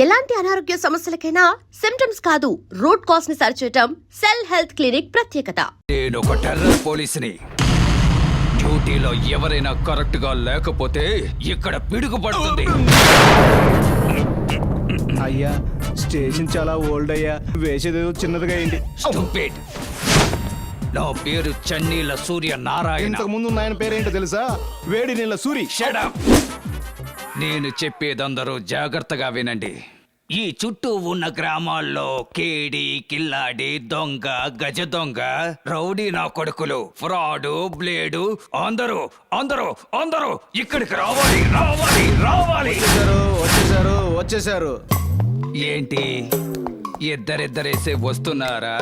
ఎలాంటి అనారోగ్య సమస్యలకైనా సిమ్టమ్స్ కాదు రూట్ కాజ్ ని సరిచేయటం సెల్ హెల్త్ క్లినిక్ ప్రత్యేకత. నేను ఒక టెర్రర్ పోలీసుని. డ్యూటీలో ఎవరైనా కరెక్ట్ గా లేకపోతే ఇక్కడ పిడుగు పడుతుంది. అయ్యా స్టేషన్ చాలా ఓల్డ్ అయ్యా, వేసేదేదో చిన్నదిగా అయింది. Stupid. నా పేరు చన్నీల సూర్య నారాయణ. ఇంతకు ముందు ఆయన పేరేంటో తెలుసా? వేడి నీళ్ళ సూరి. Shut up. నేను చెప్పేదందరూ జాగ్రత్తగా వినండి. ఈ చుట్టూ ఉన్న గ్రామాల్లో కేడి, కిల్లాడి, దొంగ, గజ దొంగ, రౌడీ నా కొడుకులు, ఫ్రాడు, బ్లేడు అందరూ అందరూ అందరూ ఇక్కడికి రావాలి రావాలి రావాలి. వచ్చేసారు. ఏంటి ఇద్దరిద్దరేసే వస్తున్నారా?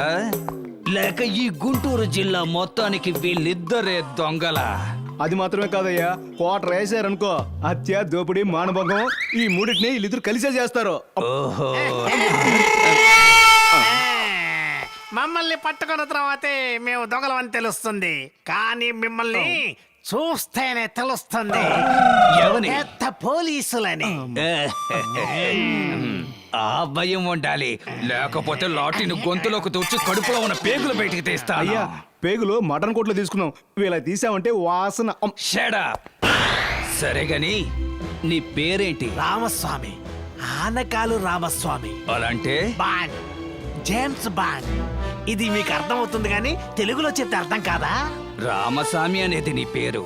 లేక ఈ గుంటూరు జిల్లా మొత్తానికి వీళ్ళిద్దరే దొంగలా? అది మాత్రమే కాదయ్యా, క్వార్టర్ వేసారనుకో హత్య, దోపిడీ, మానభంగం ఈ మూడింటిని వీళ్ళిద్దరు కలిసే చేస్తారు. ఓహో, మమ్మల్ని పట్టుకున్న తర్వాతే మేము దొంగలమని తెలుస్తుంది, కానీ మిమ్మల్ని చూస్తేనే తెలుస్తుంది ఎవని? పెద్ద పోలీసులని. ఆ భయం ఉండాలి, లేకపోతే లాఠీని గొంతులోకి తూర్చి కడుపులో ఉన్న పేగులు బయటికి తీస్తా. అయ్యా పేగులు మటన్ కోట్లు తీసుకున్నాం, వీళ్ళ తీసామంటే వాసన. Shut up. సరే గాని నీ పేరేంటి? రామస్వామి, ఆనకాలు రామస్వామి. అలాంటే బాండ్, జేమ్స్ బాండ్. ఇది మీకు అర్థమవుతుంది కానీ తెలుగులో చెప్తే అర్థం కాదా? రామస్వామి అనేది నీ పేరు,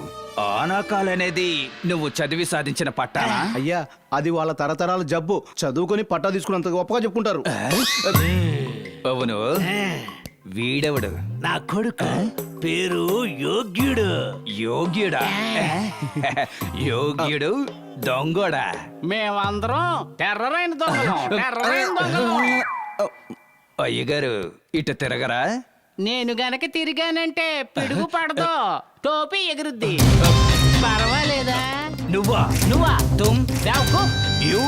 ఆనాకాల్ అనేది నువ్వు చదివి సాధించిన పట్టానా? అయ్యా అది వాళ్ళ తరతరాల జబ్బు, చదువుకొని పట్టా తీసుకున్నంత గొప్పగా చెప్పుకుంటారు. అవును, వీడెవడు? నా కొడుకు, పేరు యోగ్యుడు. యోగ్యుడా? యోగ్యుడు దొంగోడా? మేమందరం టెర్రర్ అయిన దొంగలం. అయ్యగారు ఇటు తిరగరా? నేను గనక తిరిగానంటే పిడుగు పడదు, టోపీ ఎగురుద్ది. పర్వాలేదా? నువ్వా? నువ్వా? తుమ్ బేవకూఫ్. You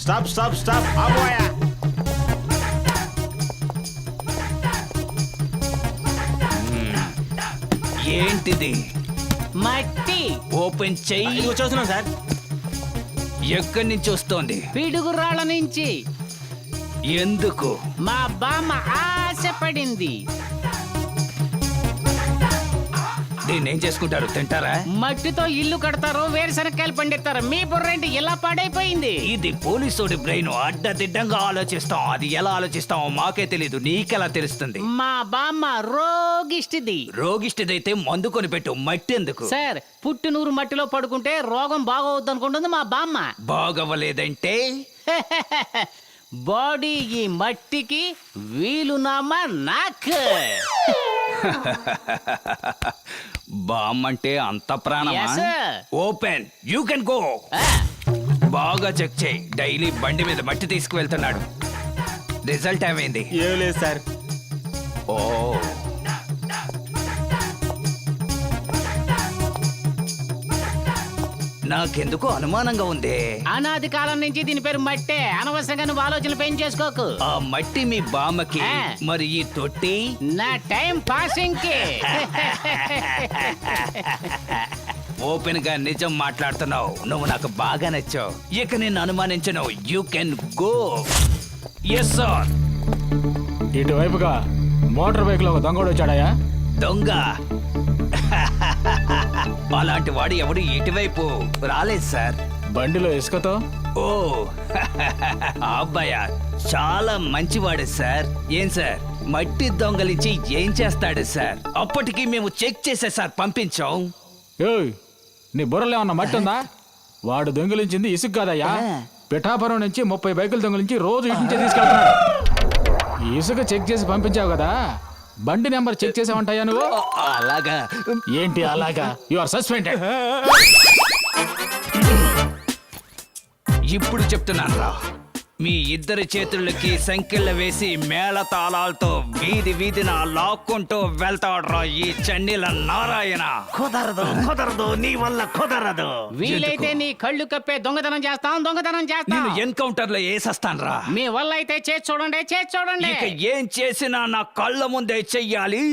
stop ఆపోయా. ఏంటిది? మట్టి. ఓపెన్ చెయ్యి. చూస్తున్నాం సార్. ఎక్కడి నుంచి వస్తోంది? పిడుగు రాళ్ళ నుంచి. ఎందుకు? మా బామ్మ ఆశపడింది. దీన్ని ఏం చేసుకుంటారు? తింటారా? మట్టితో ఇల్లు కడతారు, వేరుశనక్కాయలు పండిస్తారు. మీ బుర్రేంటి ఇలా పాడైపోయింది? ఇది పోలీసుడి బ్రెయిన్. అడ్డదిడ్డంగా ఆలోచిస్తాం, అది ఎలా ఆలోచిస్తామో మాకే తెలీదు, నీకెలా తెలుస్తుంది? మా బామ్మ రోగిష్టిది. రోగిష్టిదైతే మందు కొని పెట్టు, మట్టి ఎందుకు? సార్, పుట్టినూరు మట్టిలో పడుకుంటే రోగం బాగోవద్దు అనుకుంటుంది మా బామ్మ. బాగవ్వలేదంటే? బాడీ ఈ మట్టికి, వీలునామా నాకు. బామ్మంటే అంత ప్రాణమా? Yes, sir. Open, you can go. బాగా చెక్ చేయి. డైలీ బండి మీద మట్టి తీసుకువెళ్తున్నాడు. రిజల్ట్ ఏమైంది? ఏం లేదు సార్. ఓ, నాకెందుకు అనుమానంగా ఉంది. అనాది కాలం నుంచి దీని పేరు మట్టే. అనవసరంగా నువ్వు ఆలోచనలు పెంచేసుకోకు. ఆ మట్టి మీ బామ్మకి, మరి ఈ తొట్టి నా టైం పాసింగ్ కి. ఓపెన్ గా నిజం మాట్లాడుతున్నావు. నువ్వు నాకు బాగా నచ్చావు. ఇక నిన్ను అనుమానించను. You can go. Yes sir. ఇటువైపుగా మోటార్ బైక్ లో ఒక దొంగడు వచ్చాడయా? దొంగ? అలాంటి వాడు ఎవడు ఇటువైపు రాలేదు సార్. బండిలో ఇసుకతో? ఓ, ఆ అబ్బాయ చాలా మంచివాడు సార్. ఏం సార్, మట్టి దొంగలించి ఏం చేస్తాడు సార్? అప్పటికి మేము చెక్ చేసే సార్ పంపించాం. ఏయ్, నీ బుర్రలో ఏమన్నా మట్టి ఉందా? వాడు దొంగిలించింది ఇసుక కాదయ్యా, పిఠాపురం నుంచి 30 బైకులు దొంగిలించి రోజు ఇటు నుంచే తీసుకెళ్తున్నాడు. ఇసుక చెక్ చేసి పంపించావు కదా, బండి నెంబర్ చెక్ చేసావంటాయా నువ్వు? అలాగా? ఏంటి అలాగా? You are suspended. ఇప్పుడు చెప్తున్నాను రా, మీ ఇద్దరి చేతులకి సంకెళ్ళ వేసి మేళ తాళాలతో వీధి వీధిన లాక్కుంటూ వెళ్తాడ్రా ఈ చన్నీల నారాయణ. కుదరదు, నీ వల్ల కుదరదు. వీలైతే నీ కళ్ళు కప్పే దొంగతనం చేస్తాం. నేను ఎన్కౌంటర్ లో వేసేస్తాను. మీ వల్ల అయితే చేసి చూడండి. ఇక ఏం చేసినా నా కళ్ళ ముందే చెయ్యాలి,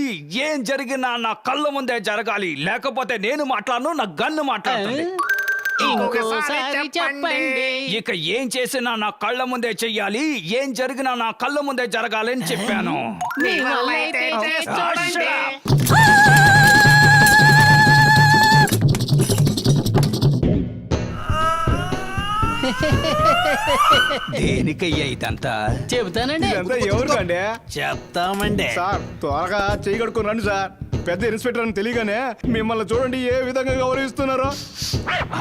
ఏం జరిగినా నా కళ్ళ ముందే జరగాలి. లేకపోతే నేను మాట్లాడను, నా గన్ను మాట్లాడుతుంది. ఇంకోసారి చెప్పండి. ఇక ఏం చేసినా నా కళ్ళ ముందే చెయ్యాలి, ఏం జరిగినా నా కళ్ళ ముందే జరగాలని చెప్పాను. మీ వల్ల అయితే చేసి చూడండి. దేనికయ్యా ఇదంతా? చెబుతానండి. ఇదంతా ఎవరికండి? చెప్తామండి. సార్ త్వరగా చేయి కడుక్కొని రండి సార్. పెద్ద ఇన్స్పెక్టర్ అని తెలియగానే మిమ్మల్ని చూడండి ఏ విధంగా గౌరవిస్తున్నారో.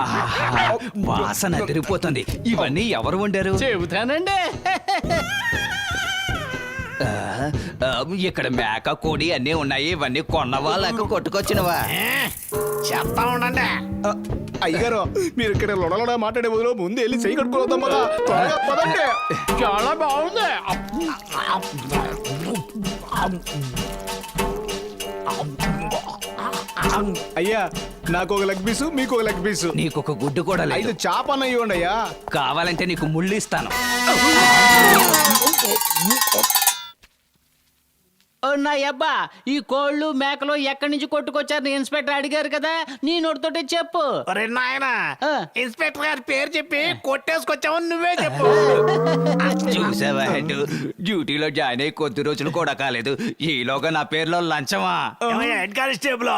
ఆహా, వాసన తిరిగిపోతుంది. ఇవన్నీ ఎవరు వండారు? చెబుతానండి. ఇక్కడ మేక కోడి అన్నీ ఉన్నాయి. ఇవన్నీ కొన్నవా లేక కొట్టుకొచ్చినవా? చెప్తా ఉండండి. అయ్యగారు మీరు ఇక్కడ లొడలొడ మాట్లాడే బదులు ముందు వెళ్ళి చేయి కడుక్కొని వద్దాం కదా. త్వరగా పదండి. చాలా బాగుంది. అయ్యా నాకు ఒక లెగ్ పీసు, మీకు ఒక లెగ్ పీసు. నీకు ఒక గుడ్డు కూడా లేదు. ఐదు చేపన్న ఇవ్వండి అయ్యా. కావాలంటే నీకు ముళ్ళు ఇస్తాను. ఓ నా అబ్బా, ఈ కోళ్ళు మేకలు ఎక్కడి నుంచి కొట్టుకొచ్చారు ఇన్స్పెక్టర్ అడిగారు కదా, నీ నోటితోటి చెప్పు. నాయనా ఆ. ఇన్స్పెక్టర్ గారి పేరు చెప్పి కొట్టేసుకొచ్చావు నువ్వే చెప్పు. చూసావా హెడ్, డ్యూటీలో జాయిన్ అయ్యి కొద్ది రోజులు కూడా కాలేదు, ఈలోగా నా పేరులో లంచమా? ఏమయ్యా, హెడ్ కానిస్టేబుల్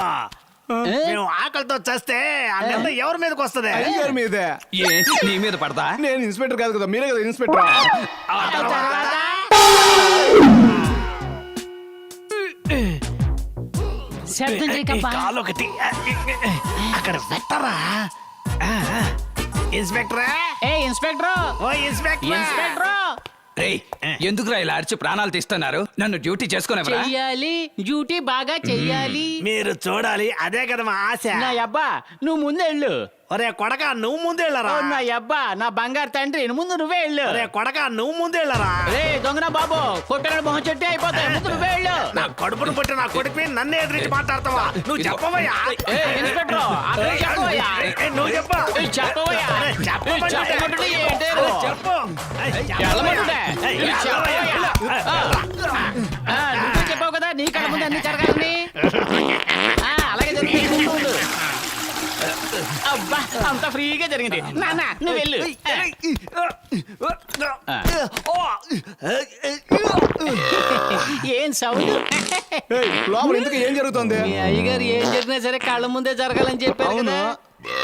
మేము ఆకలితో చస్తే ఆ నింద ఎవరి మీదకి వస్తుంది? అయ్యగారి మీదే. ఏ నీ మీద పడతా? నేను ఇన్స్పెక్టర్ కాదు కదా, మీరే కదా ఇన్స్పెక్టర్. శబ్దం చేయకబ్బా. కాలొకటి అక్కడ పెట్టరా. ఇన్స్పెక్టర్ ఏ ఇన్స్పెక్టర్, ఓ ఇన్స్పెక్టర్ ఇన్స్పెక్టర్ రేయ్, ఎందుకురా ఇలా అరిచి ప్రాణాలు తీస్తున్నారు? నన్ను డ్యూటీ చేసుకునేవరా? చెయ్యాలి, డ్యూటీ బాగా చెయ్యాలి. మీరు చూడాలి, అదే కదా మా ఆశ. నా అబ్బా నువ్వు ముందు వెళ్ళు. ఒరే కొడక నువ్వు ముందెళ్ళరా. ఓ నా అబ్బా, నా బంగారు తండ్రి, ముందు నువ్వే వెళ్ళు. ఒరే కొడక నువ్వు ముందెళ్ళరా. రే దొంగన బాబు, కొట్టని మొహం చెట్టు అయిపోతాయి, ముందు నువ్వే వెళ్ళు. నా కడుపును పుట్టి నా కొడుకు నన్ను ఎదురించి మాట్లాడతావా? నువ్వు చెప్పవయ్యా. ఏ ఇన్స్పెక్టర్, అక్కడ చెప్పవయ్యా. నువ్వు చెప్ప చెప్పవయ్యా. చెప్పమంటుంటే ఏంటి? చెప్పు. వెళ్ళమంటుంటే. చెప్పవయ్యా. నువ్వే చెప్పావు కదా నీ కళ్ళ ముందు అన్ని జరగాలని. అలాగే జరుగుతుంది. అబ్బా అంత ఫ్రీగా జరిగింది. నాన్న నువ్వు వెళ్ళు. ఏం సౌండ్? ఏయ్, లోపల ఎందుకు ఏం జరుగుతుంది? మీ అయ్యగారు ఏం జరిగినా సరే కళ్ళ ముందే జరగాలని చెప్పారు కదా,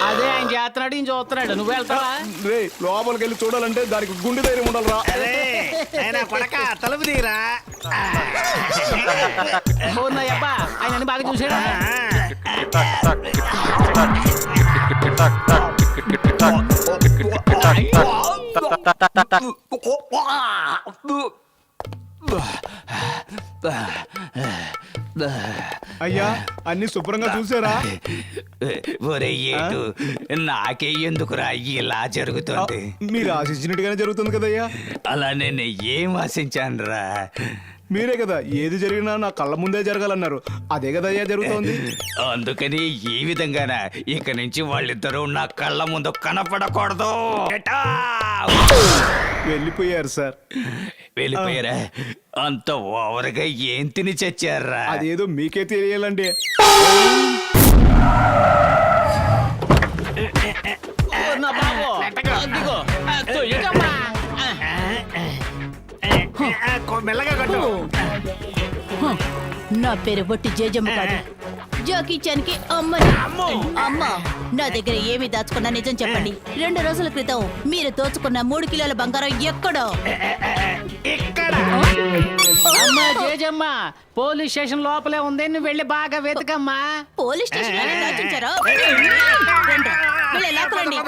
అదే ఆయన చేస్తున్నాడు, ఈయన చూస్తున్నాడు. నువ్వు వెళ్తావా? రే లోపలికి వెళ్ళి చూడాలంటే దానికి గుండె ధైర్యం ఉండాలిరా. అరే ఆయన కొడక తలుపు తీరా. నా అబ్బా ఆయన అన్ని బాగా చూసాడా? అయ్యా అన్ని శుభ్రంగా చూసారా? ఒరే ఏటు, నాకే ఎందుకురా ఇలా జరుగుతుంది? మీరు ఆశించినట్టుగానే జరుగుతుంది కదయ్యా. అలా నేను ఏం ఆశించానురా? మీరే కదా ఏది జరిగినా నా కళ్ళ ముందే జరగాలన్నారు, అదే కదా అయ్యా జరుగుతోంది. అందుకని ఈ విధంగానా ఇక నుంచి వాళ్ళిద్దరూ నా కళ్ళ ముందు కనపడకూడదు. Get out! వెళ్ళిపోయారు సార్. వెళ్ళిపోయారా? అంత ఓవర్గా ఏం తిని చచ్చారా? అదేదో మీకే తెలియాలండి. నా బాబు అదిగో, తొయ్యకమ్మా. మెల్లగా కట్టు. నా పేరు బొట్టి జేజమ్మ కాదు, జాకీ చాన్ కి అమ్మని. అమ్మ నా దగ్గర ఏమి దాచుకున్నా నిజం చెప్పండి. 2 రోజుల క్రితం మీరు దోచుకున్న 3 కిలోల బంగారం ఎక్కడో? ఇక్కడ అమ్మా జేజమ్మ, పోలీస్ స్టేషన్ లోపలే ఉంది, నువ్వు వెళ్ళి బాగా వెతకమ్మా. పోలీస్ స్టేషన్ లోనే దాచుంచారా? రండి, వెళ్ళి లాక్కురండి.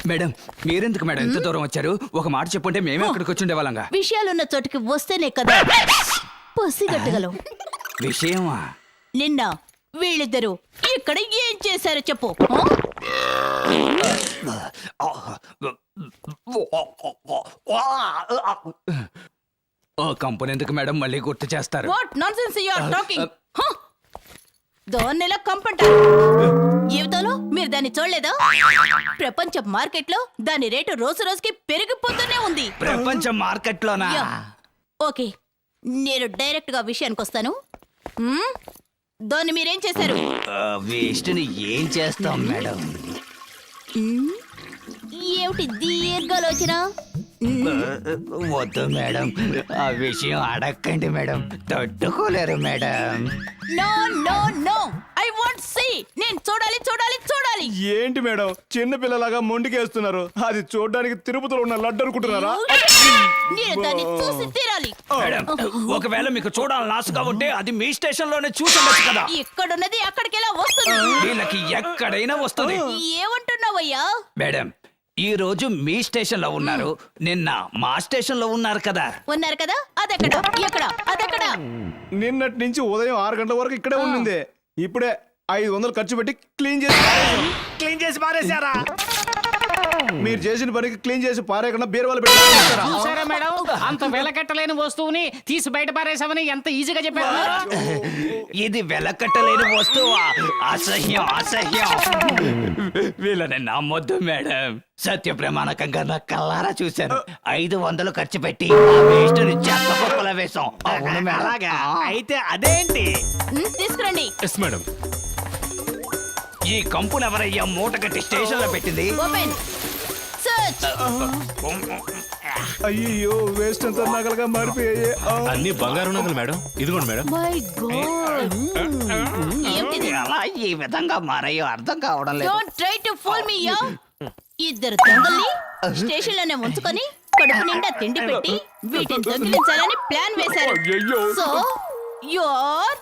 మేడం, మీరెందుకు మేడం ఎంత దూరం వచ్చారు? ఒక మాట చెప్పుంటే మేమే అక్కడికి వచ్చి ఉండేవాళ్ళంగా. విషయాలున్న చోటుకి వస్తేనే కదా పసిగట్టగలవు. విషయమా? నిన్న వీళ్ళిద్దరూ ఇక్కడ ఏం చేశారో చెప్పు. ఓ కంపెనీ ఎందుకు మేడం మళ్ళీ గుర్తు చేస్తారు? What nonsense you are talking? దాన్ని ఎలా కంపంటారు? జీవితంలో మీరు దాన్ని చూడలేదా? ప్రపంచ మార్కెట్ లో దాని రేటు రోజు రోజుకి పెరిగిపోతూనే ఉంది. ప్రపంచ మార్కెట్లోనా? యా. ఓకే, నేను డైరెక్ట్ గా విషయానికి వస్తాను. దాన్ని మీరేం చేశారు? వేస్ట్ ని ఏం చేస్తాం మేడం? ఏమిటి దీర్ఘాలోచన? వద్దు మేడం, ఆ విషయం అడక్కండి మేడం, తట్టుకోలేరు madam. No no no, I want see. నేను చూడాలి చూడాలి చూడాలి. ఏంటి మేడం చిన్న పిల్లలాగా మొండికేస్తున్నారు? అది చూడడానికి తిరుపతిలో ఉన్న లడ్డు అనుకుంటున్నారా? నేను దాన్ని చూసి తీరాలి. మేడం, ఒకవేళ మీకు చూడాలని ఆశగా ఉంటే అది మీ స్టేషన్ లోనే చూసుండొచ్చు కదా. ఇక్కడున్నది అక్కడికి ఎలా వస్తుంది? వీళ్ళకి ఎక్కడైనా వస్తుంది. ఏమంటున్నావయ్యా? మేడం, ఈ రోజు మీ స్టేషన్ లో ఉన్నారు, నిన్న మా స్టేషన్ లో ఉన్నారు కదా. ఉన్నారు కదా, అదెక్కడ ఎక్కడ అదెక్కడ? నిన్నటి నుంచి ఉదయం 6 గంటల వరకు ఇక్కడే ఉండింది. ఇప్పుడే 500 ఖర్చు పెట్టి క్లీన్ చేసి పారేశాం. క్లీన్ చేసి పారేశారా? మీరు చేసిన పనికి క్లీన్ చేసి పారేయకుండా బీరువాలు పెట్టి పారేస్తారా? చూసారా మేడం, అంత వెలకట్టలేని వస్తువుని తీసి బయట పారేసామని ఎంత ఈజీగా చెప్పారు. ఇది వెలకట్టలేని వస్తువా? అసహ్యం అసహ్యం. వీళ్ళని నమ్మొద్దు మేడం, సత్య ప్రమాణకంగా నా కల్లారా చూశాను. 500 ఖర్చు పెట్టి ఆ వేస్ట్ ని చెత్త కుప్పలో వేశాం. అవును మేడం. అలాగా అయితే అదేంటి? తీసుకురండి. మేడం ఈ కంపును ఎవరయ్యా మూట కట్టి స్టేషన్ లో పెట్టింది? Open search. అయ్యో వేస్ట్ అంతా నగలుగా మారిపోయాయి. అన్ని బంగారు నగలు మేడం. ఇదిగోండి మేడం. మై గాడ్, ఏంటిది? ఎలా ఈ విధంగా మారయ్యో అర్థం కావడం లేదు. Don't try to fool me yeah. ఇద్దరు దొంగల్ని స్టేషన్ లోనే ఉంచుకొని కడుపు నిండా తిండి పెట్టి వీటిని దొంగిలించాలని ప్లాన్ వేశారు. So you're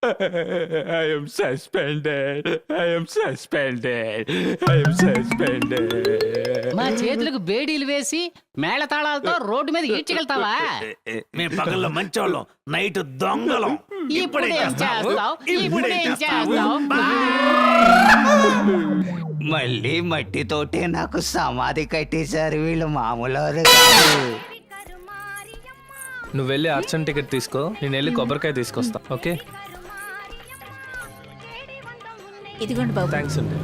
I am suspended. I am suspended. I am suspended. మా చేతులకు బేడీలు వేసి మేళతాళాలతో రోడ్డు మీద ఈడ్చగలుగుతావా? మేము పగల్లో మంచోళ్ళం, నైట్ దొంగలం. ఇప్పుడు ఏం చేస్తావు? ఇప్పుడు ఏం చేస్తావు? మళ్ళీ మట్టితోటే నాకు సమాధి కట్టేశారు వీళ్ళు, మామూలు కాదు. నువ్వు వెళ్ళి అర్చన్ టికెట్ తీసుకో, నేను వెళ్ళి కొబ్బరికాయ తీసుకొస్తా. ఓకే, ఇదిగోండి బాబు. థ్యాంక్స్ అండి.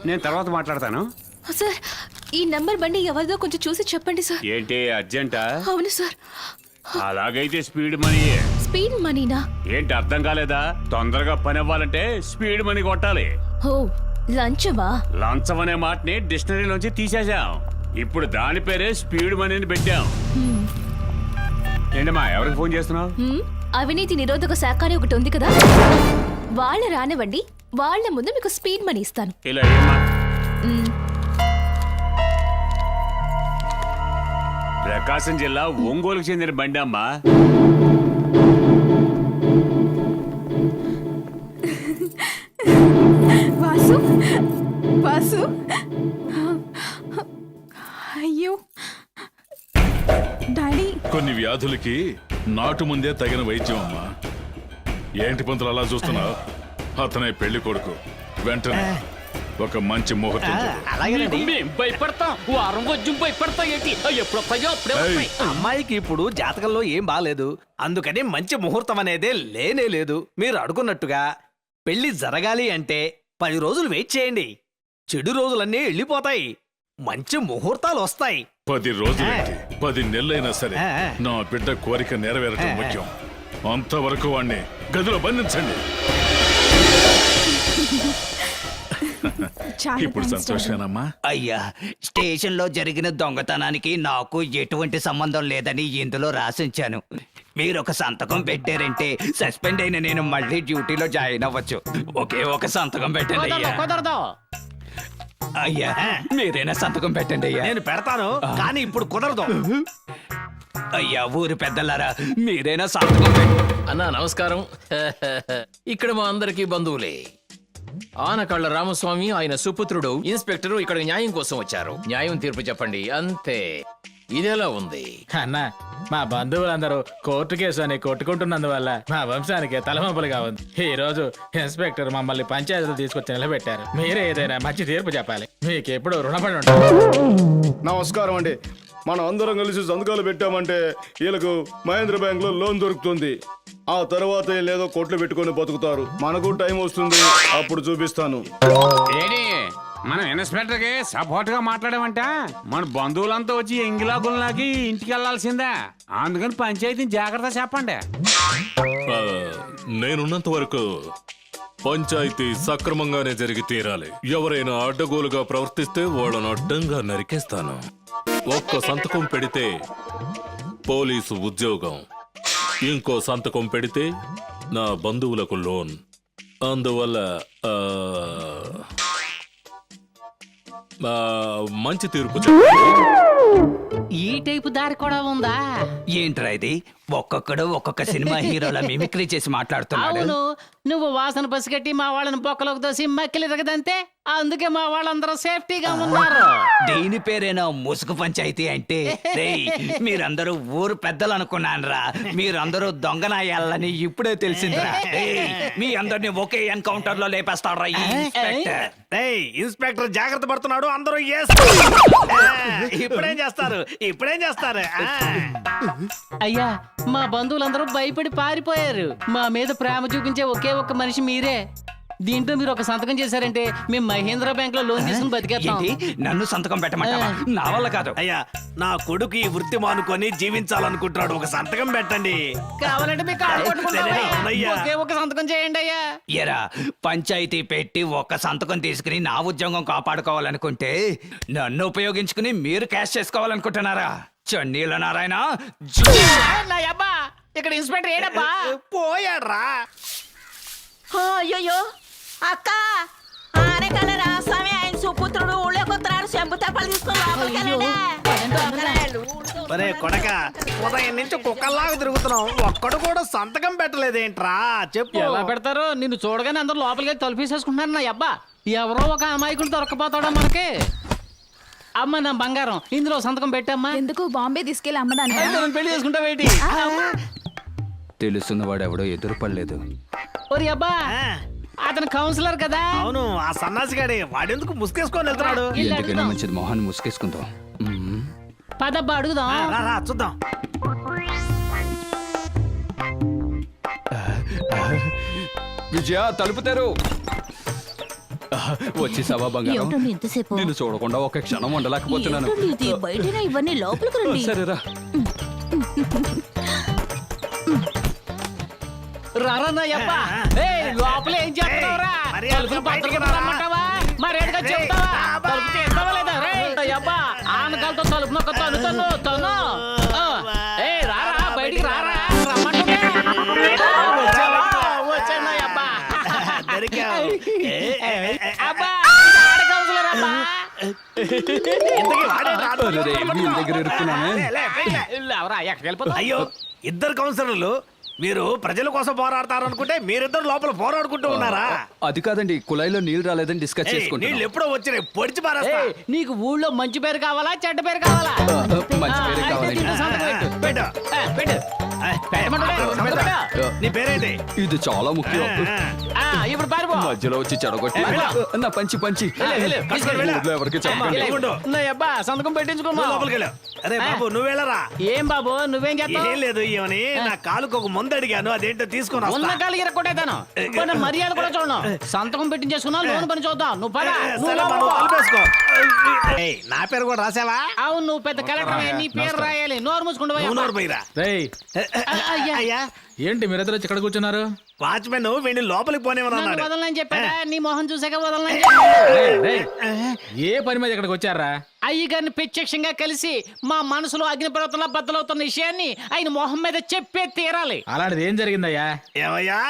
నేను తర్వాత మాట్లాడతాను. సార్, ఈ నంబర్ బండి ఎవరిదో కొంచెం చూసి చెప్పండి సార్. ఏంటి అర్జెంటా? అవును సార్. అలాగైతే స్పీడ్ మనీ. స్పీడ్ మనీనా? ఏంటి అర్థం కాలేదా? తొందరగా పని అవ్వాలంటే స్పీడ్ మనీ కొట్టాలి. ఓ, లంచమా? లంచం అనే మాటని డిక్షనరీలోంచి తీసేశాం. ఇప్పుడు దాని పేరే స్పీడ్ మనీని పెట్టాం. ఏంటమ్మా, ఎవరికి ఫోన్ చేస్తున్నావు? అవినీతి నిరోధక శాఖ అని ఒకటి ఉంది కదా, వాళ్ళ రానివ్వండి, వాళ్ళ ముందు మీకు స్పీడ్ మనీ ఇస్తాను. ఇలా ఏమ్మా? ప్రకాశం జిల్లా ఒంగోలుకు చెందిన బండి అమ్మా. వాసు, వాసు, అయ్యో డాడీ. కొన్ని వ్యాధులకి నాటు ముందే తగిన వైద్యం అమ్మా. ఏంటి పంతులు అలా చూస్తున్నావు? అతనే పెళ్లి కొడుకు, వెంటనే ఒక మంచి ముహూర్తం చూడు. మేం భయపడతాం, వారం వజ్జం భయపడతాం. ఏంటి ఎప్పుడు వస్తాయో అప్పుడే వస్తాయి. అమ్మాయికి ఇప్పుడు జాతకంలో ఏం బాలేదు, అందుకని మంచి ముహూర్తం అనేదే లేనే లేదు. మీరు అడుగున్నట్టుగా పెళ్లి జరగాలి అంటే 10 రోజులు వెయిట్ చేయండి. చెడు రోజులన్నీ వెళ్ళిపోతాయి, మంచి ముహూర్తాలు వస్తాయి. 10 రోజులైతే 10 నెలలైనా సరే నా బిడ్డ కోరిక నెరవేరటం ముఖ్యం. అంతవరకు వాణ్ణి గదిలో బంధించండి. ఇప్పుడు సంతోషమేనమ్మా? అయ్యా, స్టేషన్ లో జరిగిన దొంగతనానికి నాకు ఎటువంటి సంబంధం లేదని ఇందులో రాసించాను. మీరు ఒక సంతకం పెట్టారంటే సస్పెండ్ అయిన నేను మళ్ళీ డ్యూటీలో జాయిన్ అవ్వచ్చు. ఒకే ఒక సంతకం పెట్టండి అయ్యా. కుదరదు. అయ్యా, మీరైనా సంతకం పెట్టండి అయ్యా. నేను పెడతాను, కానీ ఇప్పుడు కుదరదు. అయ్యా, ఊరు పెద్దలారా, మీరైనా సంతకం పెట్టండి. అన్నా నమస్కారం. ఇక్కడ మా అందరికీ బంధువులే. ఆనకళ్ళ రామస్వామి, ఆయన సుపుత్రుడు ఇన్స్పెక్టరు ఇక్కడ న్యాయం కోసం వచ్చారు. న్యాయం తీర్పు చెప్పండి, అంతే. ఇదెలా ఉంది? అన్న మా బంధువులందరూ కోర్టు కేసు అని కొట్టుకుంటున్నందువల్ల మా వంశానికి తలమంపులుగా ఉంది. ఈ రోజు ఇన్స్పెక్టర్ మమ్మల్ని పంచాయతీలో తీసుకొచ్చి నిలబెట్టారు. మీరే ఏదైనా మంచి తీర్పు చెప్పాలి. మీకు ఎప్పుడు రుణపడి ఉంటారు. నమస్కారం అండి. మనం అందరం కలిసి సంతకాలు పెట్టామంటే వీళ్ళకు మహేంద్ర బ్యాంక్ లో లోన్ దొరుకుతుంది. ఆ తర్వాత లేదో కొట్లు పెట్టుకొని బతుకుతారు. మనకు టైం వస్తుంది, అప్పుడు చూపిస్తాను. ఏడి మనం ఇన్స్పెక్టర్ కి సపోర్ట్ గా మాట్లాడామంట మన బంధువులంతా వచ్చి ఎంగిలాగుల్లాకి ఇంటికి వెళ్లాల్సిందే. అందుకని పంచాయతీని జాగ్రత్త చెప్పండి. నేనున్నంత వరకు పంచాయతీ సక్రమంగానే జరిగి తీరాలి. ఎవరైనా అడ్డగోలుగా ప్రవర్తిస్తే వాళ్ళను అడ్డంగా నరికేస్తాను. ఒక్క సంతకం పెడితే పోలీసు ఉద్యోగం, ఇంకో సంతకం పెడితే నా బంధువులకు లోన్. అందువల్ల మంచి తీర్పు చెప్పండి. ఈ టైపు దారి కూడా ఉందా? ఏంట్రా ఇది? ఒక్కొక్కడు ఒక్కొక్క సినిమా హీరోల మిమిక్రీ చేసి మాట్లాడుతున్నాడు. అవును, నువ్వు వాసన పసిగట్టి మా వాళ్ళని బొక్కలోకి దోసి మక్కిలి రగదంతే, అందుకే మా వాళ్ళందరూ సేఫ్టీగా ఉన్నారు. దీని పేరేనా ముసుగు పంచాయతీ అంటే? రేయ్, మీరందరూ ఊరు పెద్దలు అనుకున్నానురా. మీరందరూ దొంగనాయాలని ఇప్పుడే తెలిసిందిరా. రేయ్, మీ అందరిని ఒకే ఎన్కౌంటర్ లో లేపేస్తాడ్రా ఈ ఇన్స్పెక్టర్. ఏయ్, ఇన్స్పెక్టర్ జాగ్రత్త పడుతున్నాడు. అందరూ ఇప్పుడేం చేస్తారు? ఇప్పుడేం చేస్తారు? అయ్యా, మా బంధువులందరూ భయపడి పారిపోయారు. మా మీద ప్రేమ చూపించే ఒకే ఒక్క మనిషి మీరే. దీంట్లో మీరు ఒక సంతకం చేశారంటే మేము మహేంద్ర బ్యాంక్ లో లోన్ తీసుకుని బతికేస్తాం. ఏంటి? నన్ను సంతకం పెట్టమంటావా? నా వల్ల కాదు. అయ్యా, నా కొడుకు ఈ వృత్తి మానుకొని జీవించాలనుకుంటున్నాడు. ఒక సంతకం పెట్టండి. కావాలంటే మీకు కాళ్ళు పట్టుకుంటాం. అవునయ్యా. ఒకే ఒక సంతకం చేయండి అయ్యా. ఎరా, పంచాయతీ పెట్టి ఒక్క సంతకం తీసుకుని నా ఉద్యోగం కాపాడుకోవాలనుకుంటే నన్ను ఉపయోగించుకుని మీరు క్యాష్ చేసుకోవాలనుకుంటున్నారా? చన్నీల నారాయణ నా అబ్బా, ఇక్కడ ఇన్స్పెక్టర్ ఏడబ్బా? పోయాడ్రా. అయ్యో అక్క, ఆనకాల రాస్వామి ఆయన సుపుత్రుడు ఊళ్ళోకి వస్తున్నాడు. చెంబు తప్పలు తీసుకొని లోపలికి వెళ్ళండి. ఒరే కొడక, ఉదయం నుంచి కుక్కల్లాగా తిరుగుతున్నాం. ఒక్కడు కూడా సంతకం పెట్టలేదేంట్రా? చెప్పు. ఎలా పెడతారు? నిన్ను చూడగానే అందరూ లోపలికి తలుపేసేసుకుంటున్నారు. నా అబ్బా, ఎవరో ఒక అమాయకుడు దొరకపోతాడా మనకి? అమ్మ నా బంగారం, ఇందులో సంతకం పెట్టమ్మా. ఎందుకు బాంబే తీసుకెళ్ళి అమ్మడానికి? అయితే నన్ను పెళ్లి చేసుకుంటావేంటి? తెలుసున్నవాడు ఎవడో ఎదురుపడలేదు. ఒరి అబ్బా, అతను కౌన్సిలర్ కదా? అవును, ఆ సన్నాసిగాడే. వాడెందుకు ముసుకేసుకొని వెళ్తున్నాడు? ఎందుకైనా మంచిది, మొహాన్ని ముసుకేసుకుందాం. పదబ్బా అడుగుదాం. రా, రా, చూద్దాం. విజయ, తలుపుతారు. వచ్చేసావా బంగారం? ఏమిటండి ఇంతసేపు? నిన్ను చూడకుండా ఒక క్షణం ఉండలేకపోతున్నాను. ఏమిటండి ఇది? బయటనే ఇవన్నీ లోపలికి రండి. సరేరా. రారా నా అబ్బా. ఏయ్, లోపల ఏం చేస్తున్నావురా? మరి తలుపులు పత్రిక రమ్మంటావా? మరేడుగా చెప్తావా? తలుపు చేస్తావా లేదా? రేయ్, నా అబ్బా, ఆనకాలతో తలుపు నొక్క తను. ఏయ్, రారా, బయటికి రారా, రమ్మంటుందే. వచ్చాను నా అబ్బా. దొరికావు. అబ్బా, ఇది ఆడ కౌన్సిలర్ అబ్బా. ఇంతకీ వాడే రాడు. అరే, వీళ్ళ దగ్గర ఇరుక్కున్నానే. లే, పైగా. ఎవరా ఎక్కడికి వెళ్ళిపోతావు? అయ్యో, ఇద్దరు కౌన్సిలర్లు. మీరు ప్రజల కోసం పోరాడతారు అనుకుంటే మీరిద్దరు లోపల పోరాడుకుంటూ ఉన్నారా? అది కాదండి, కుళాయిలో నీళ్లు రాలేదని డిస్కస్ నీళ్ళు చేసుకుంటాం. ఎప్పుడో వచ్చినాయి, పొడిచి పారేస్తా. ఏయ్, నీకు ఊళ్ళో మంచి పేరు కావాలా చెడ్డ పేరు కావాలా? మంచి పేరే అయితే కావాలండి. దీంట్లో సంతకం పెట్టు. పెట్టు. పెట్టు. పెట్టమంటావా? సంతకం పెట్టు. నీ పేరేంటి? ఇది చాలా ముఖ్యం. ఇప్పుడు పారిపో. మధ్యలో వచ్చి చెడగొట్టి నా పంచి తీసుకెళ్ళి వెళ్ళు. ఊర్లో ఎవరికి చెప్పకండి. ఉండు. నా అబ్బా, సంతకం పెట్టించుకున్నా. నువ్వు లోపలికి వెళ్ళు. అరే బాబు, నువ్వు వెళ్ళరా. ఏం బాబు, నువ్వేం చేస్తావు? ఏం లేదు, ఇవని నా కాలుకు ఒక ముందు అడిగాను, అదేంటో తీసుకొని ఉన్న వస్తా. కాలు ఇరక్కొట్టేతాను. మన మర్యాద కూడా చూడను. సంతకం పెట్టించేసుకున్నా, లోన్ పని చూద్దాం. నువ్వు పద. నువ్వు సరే, లోపలికి మనం పో. కలిపేసుకో. ఏయ్, నా పేరు కూడా రాసావా? అవును, నువ్వు పెద్ద కలెక్టర్, నీ పేరు రాయాలి. నోరు మూసుకుంటూ పోయి నువ్వు అబ్బా. నోరు పోయిరా. రేయ్, అయ్యా, ఏంటి మీరిద్దరు వచ్చి ఇక్కడ కూర్చున్నారు? వాచ్మెన్ వీడిని లోపలికి నన్ను పోనేమన్నాడు. వదలనని చెప్పాడా? నీ మొహం చూసాక వదలనని రేయ్, రేయ్, ఏ పని మీద ఇక్కడికి వచ్చారా? అయ్యగారిని ప్రత్యక్షంగా కలిసి మా మనసులో అగ్నిపర్వతంలో బద్దలవుతున్న విషయాన్ని ఆయన మొహం మీద చెప్పే తీరాలి. అలాంటిది ఏం జరిగిందయ్యా? ఏమయ్యా,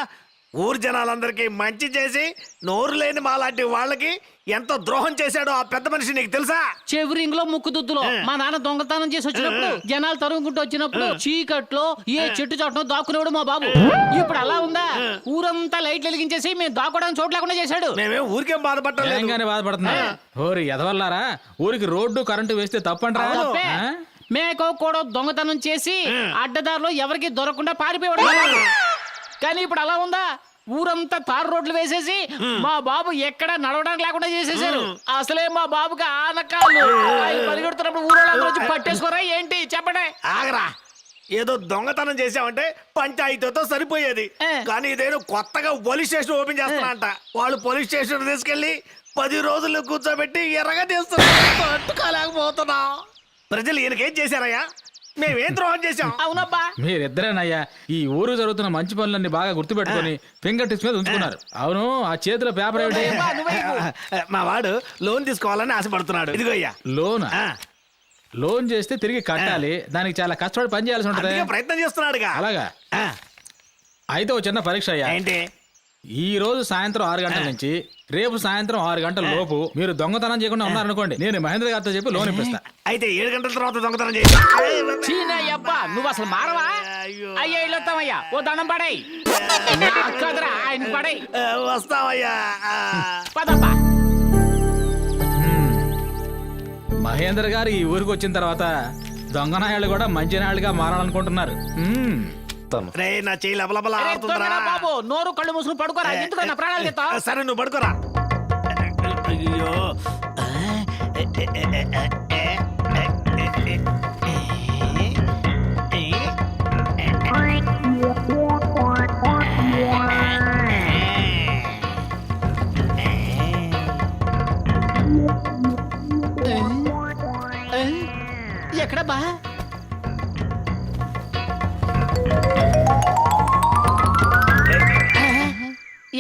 ఊరు జనాలందరికీ మంచి చేసి నోరు లేని మాలాంటి వాళ్ళకి ఎంత ద్రోహం చేశాడో ఆ పెద్ద మనిషి నీకు తెలుసా? చెవిరింగ్ లో ముక్కు దుద్దులో మా నాన్న దొంగతనం చేసి వచ్చినప్పుడు జనాలు తరుగుకుంటూ వచ్చినప్పుడు చీకట్లో ఏ చెట్టు చాటునో దాక్కునేవాడు మా బాబు. ఇప్పుడు అలా ఉందా? ఊరంతా లైట్లు వెలిగించేసి మేము దాక్కోవడానికి చోటు లేకుండా చేశాడు. మేమే ఊరికేం బాధపడలేదు. బాధపడుతున్నా? ఓరి ఎదవల్లారా, ఊరికి రోడ్డు కరెంటు వేస్తే తప్పంటారా? తప్పే. మేకో కూడా దొంగతనం చేసి అడ్డదారిలో ఎవరికి దొరకకుండా పారిపోయాడు. కానీ ఇప్పుడు అలా ఉందా? ఊరంతా తారు రోడ్లు వేసేసి మా బాబు ఎక్కడ నడవడానికి లేకుండా చేసేసారు. అసలే మా బాబుకి ఆనకాళ్ళు. ఆయన పరిగెడుతున్నప్పుడు ఊరోళ్ళందరూ వచ్చి పట్టేసుకోరా ఏంటి చెప్పండి. ఆగరా, ఏదో దొంగతనం చేసామంటే పంచాయతీతో సరిపోయేది. కానీ ఇదేదో కొత్తగా పోలీస్ స్టేషన్ ఓపెన్ చేస్తున్నా అంట. వాళ్ళు పోలీస్ స్టేషన్ తీసుకెళ్లి 10 రోజులు కూర్చోబెట్టి ఎర్రగా తీస్తున్నారు. తట్టుకోలేకపోతున్నా. ప్రజలు ఈయనకేం చేశారయ్యా? మేమేం ద్రోహం చేశాం? అవునబ్బా, మీరిద్దరేనయ్యా ఈ ఊరు జరుగుతున్న మంచి పనులన్నీ బాగా గుర్తుపెట్టుకొని ఫింగర్ టిప్స్ మీద ఉంచుకున్నారు. అవును, ఆ చేతిలో పేపర్ ఏమిటి? మా వాడు లోన్ తీసుకోవాలని ఆశపడుతున్నాడు. ఇదిగో అయ్యా లోన్. లోన్ చేస్తే తిరిగి కట్టాలి, దానికి చాలా కష్టపడి పని చేయాల్సి ఉంటుంది. అందుకే ప్రయత్నం చేస్తున్నాడుగా. అలాగా? అయితే ఓ చిన్న పరీక్ష అయ్యా. ఏంటి? ఈ రోజు సాయంత్రం 6 గంటల నుంచి రేపు సాయంత్రం 6 గంటల లోపు మీరు దొంగతనం చేయకుండా ఉన్నారనుకోండి, నేను మహేంద్ర గారితో చెప్పి లోన్ ఇప్పిస్తా. అయితే 7 గంటల తర్వాత దొంగతనం చేసి చీనయ్యబ్బా నువ్వు అసలు మారవా? అయ్యా ఇల్లొస్తామయ్యా, ఓ దండం పడేయ్. నాకు కాదురా, ఆయన పడేయ్. వస్తావయ్యా. పదబ్బా. మహేంద్ర గారు ఈ ఊరికి వచ్చిన తర్వాత దొంగనాయాళ్ళు కూడా మంచి నాయుడుగా మారాలనుకుంటున్నారు. రే నా చెయ్యి లబలబలా అరే, ఆడుతుందిరా. తొందరగా బాబు, నోరు కళ్ళు మూసుకుని పడుకోరా. ఎందుకు నా ప్రాణాలు తీస్తావ్? సరే నువ్వు పడుకోరా. అయ్యో ఎక్కడ బా?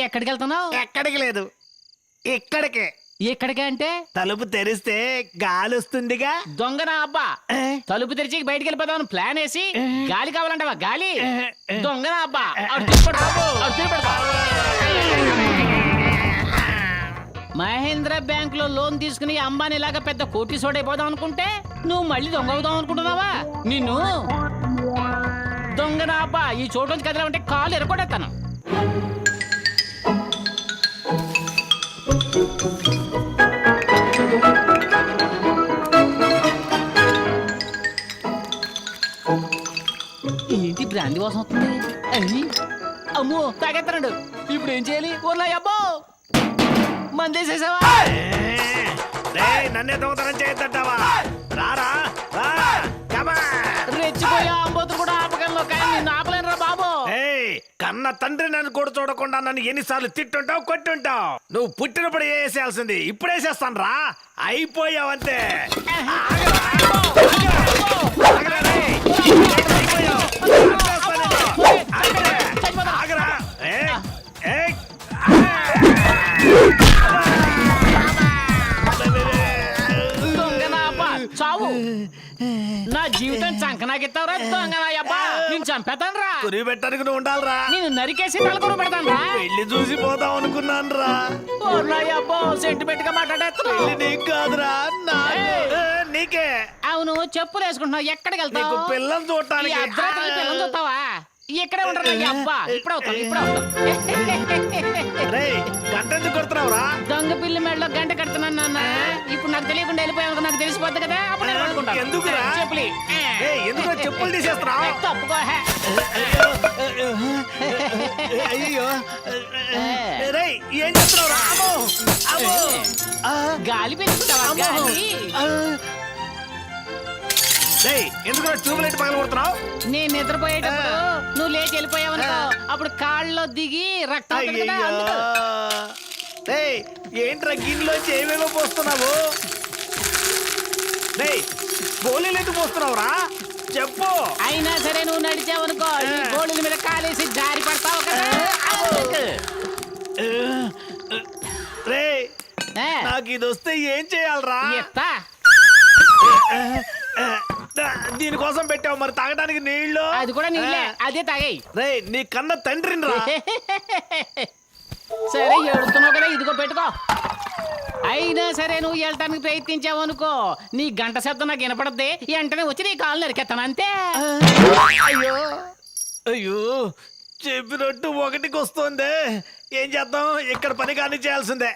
ఎక్కడికి వెళ్తున్నావు? ఎక్కడికి లేదు, ఇక్కడికే. ఎక్కడికి అంటే? తలుపు తెరిస్తే గాలి వస్తుందిగా. దొంగనా అబ్బా, తలుపు తెరిచి బయటికి వెళ్ళిపోదాం ప్లాన్ వేసి గాలి కావాలంటావా? గాలి దొంగనా అబ్బా. మహేంద్ర బ్యాంక్ లో లోన్ తీసుకుని అంబానీ లాగా పెద్ద కోటీశ్వరుడైపోదాం అనుకుంటే నువ్వు మళ్ళీ దొంగ అవుదాం అనుకుంటున్నావా? నిన్ను దొంగనా అబ్బా, ఈ చోటు నుంచి కదలమంటే కాలు ఎరగొడతాను. ఏంటి బ్రాంతి వాసన వస్తుంది? అమ్మో తాగెత్తన్నాడు. ఇప్పుడు ఏం చేయాలి? అబ్బో మందేసేసావా? నన్నే దొంగతనం చేయొద్దంటావా? రారా రా. రెచ్చిపోయా అంబోతులు కూడా ఆపగలను, కానీ నిన్ను ఆపలేనురా బాబు. కన్న తండ్రి నన్ను కూడా చూడకుండా నన్ను ఎన్నిసార్లు తిట్టుంటావు, కొట్టుంటావు. నువ్వు పుట్టినప్పుడు వేసేయాల్సింది ఇప్పుడు వేసేస్తాను రా. అయిపోయావంతే. చావు నా జీవితం చంకనాకెత్తావురా దొంగనాయబ్బా. నేను చంపేతాను రా. కురి పెట్టడానికి నువ్వు ఉండాలిరా. నేను నరికేసి తలకొరు పెడతాను రా. పెళ్లి చూసి పోదాం అనుకున్నాను రా. అబ్బో సెంటిమెంట్ గా మాట్లాడేస్తున్నావు. పెళ్లి నీకు కాదురా, నీకే. అవును, చెప్పులు వేసుకుంటున్నావు. ఎక్కడికి వెళ్తావు? నీకు పిల్లలు చూడటానికి. పిల్లలు చూస్తావా? ఇక్కడే ఉండరు అబ్బా. ఇప్పుడు అవుతాను, ఇప్పుడు అవుతాను. గంట ఎందుకు కొడుతున్నావురా? దొంగ పిల్లి మెడలో గంట కడుతున్నాను నాన్న. ఇప్పుడు నాకు తెలియకుండా వెళ్ళిపోయావు, నాకు తెలిసిపోద్ది కదా. అప్పుడు నేను పట్టుకుంటాను. ఎందుకురా? చెప్పులు ఎందుకు చెప్పులు తీసేస్తున్నావు? తప్పుకో. అయ్యో ఏం చేస్తున్నావురా? గాలి పెంచుకుంటావా? గాలి ఎందుకు ట్యూబ్లైట్ పగల కొడుతున్నావు? నేను నిద్రపోయేటప్పుడు నువ్వు లేచి వెళ్ళిపోయావనుకో, అప్పుడు కాళ్ళలో దిగి రక్తం వస్తుంది కదా, అందుకు. ఏంట్రా గిన్నెలోంచి ఏమేమో పోస్తున్నావు? గోళీలు ఎందుకు పోస్తున్నావురా? చెప్పు. అయినా సరే నువ్వు నడిచావనుకో, ఈ గోళీల మీద కాలేసి జారి పడతావు కదా. నాకు ఇది వస్తే ఏం చేయాలరా? ఎత్తా దీనికోసం పెట్టావు, మరి తాగడానికి నీళ్లు? అది కూడా నీళ్ళే, అదే తాగాయి. నీ కన్న తండ్రిని రా. సరే ఏడుస్తున్నావు కదా, ఇదిగో పెట్టుకో. అయినా సరే నువ్వు వెళ్ళటానికి ప్రయత్నించావు అనుకో, నీ గంట శబ్దం నాకు వినపడద్ది. వెంటనే వచ్చి నీ కాళ్ళు నరికెత్తాను అంతే. అయ్యో అయ్యో, చెప్పినట్టు ఒకటికి వస్తుంది. ఏం చేద్దాం, ఇక్కడ పని కానీ చేయాల్సిందే.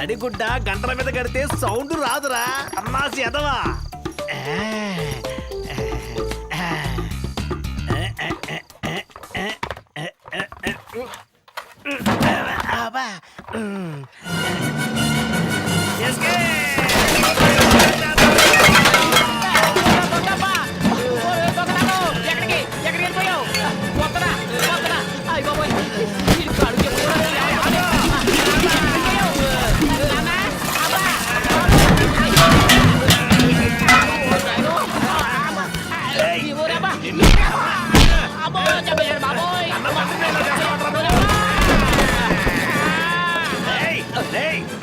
తడిగుడ్డ గంటల మీద కడితే సౌండ్ రాదురా అన్నాసి ఎదవా ఎక్కడికి ఎక్కడికి వెళ్ళిపోయావు వద్దరా వద్దరా అయ్య బాబోయ్ వీడి కాళ్ళు చెప్పులు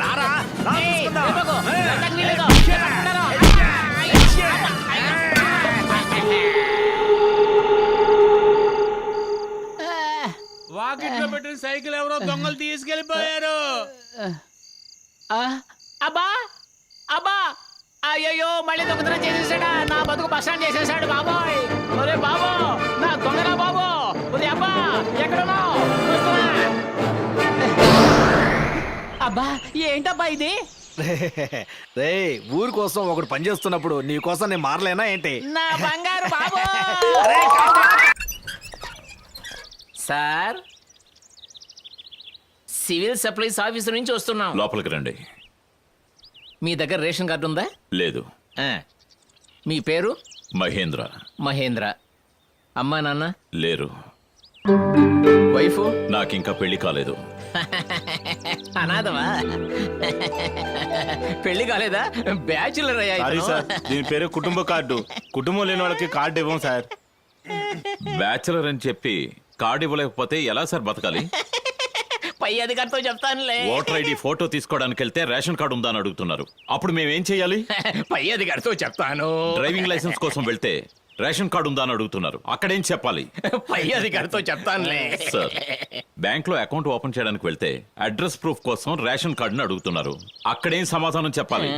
రారా రా చూసుకుందాం. వాకిట్లో పెట్టిన సైకిల్ ఎవరో దొంగలు తీసుకెళ్లిపోయారు. అబ్బా అబ్బా అయ్యయ్యో మళ్ళీ దొంగతనం చేసేసాడా నా బతుకు బస్టాండ్ చేసేసాడు బాబోయ్ ఒరే బాబో నా దొంగరా బాబో ఒరే అబ్బా ఎక్కడున్నావు అబ్బా ఏంటబ్బా ఇది రే ఊరి కోసం ఒకడు పని చేస్తున్నప్పుడు నీ కోసం నేను మారలేనా ఏంటి నా బంగారు బాబో సార్ సివిల్ సప్లైస్ ఆఫీసర్ నుంచి వస్తున్నాం. లోపలికి రండి. మీ దగ్గర రేషన్ కార్డు ఉందా? లేదు. ఆ. మీ పేరు? మహేంద్ర. మహేంద్ర. అమ్మా నాన్న? లేరు. వైఫ్? నాకింకా పెళ్లి కాలేదు. అనాథమా? పెళ్లి కాలేదా? బ్యాచులర్ అయ్యా సారీ సార్, దీని పేరు కుటుంబ కార్డు. కుటుంబం లేని వాళ్ళకి కార్డు ఇవ్వం సార్. బ్యాచులర్ అని చెప్పి కార్డు ఇవ్వలేకపోతే ఎలా సార్ బతకాలి? పై అధికారితో చెప్తానులే. ఓటర్ ఐడి ఫోటో తీసుకోవడానికి వెళ్తే రేషన్ కార్డు ఉందా అని అడుగుతున్నారు. అప్పుడు మేమేం చేయాలి? పై అధికారితో చెప్తాను. డ్రైవింగ్ లైసెన్స్ కోసం వెళ్తే రేషన్ కార్డు ఉందా అని అడుగుతున్నారు. అక్కడేం చెప్పాలి? పై అధికారితో చెప్తానులే. సార్, బ్యాంక్ లో అకౌంట్ ఓపెన్ చేయడానికి వెళ్తే అడ్రస్ ప్రూఫ్ కోసం రేషన్ కార్డుని అడుగుతున్నారు. అక్కడేం సమాధానం చెప్పాలి?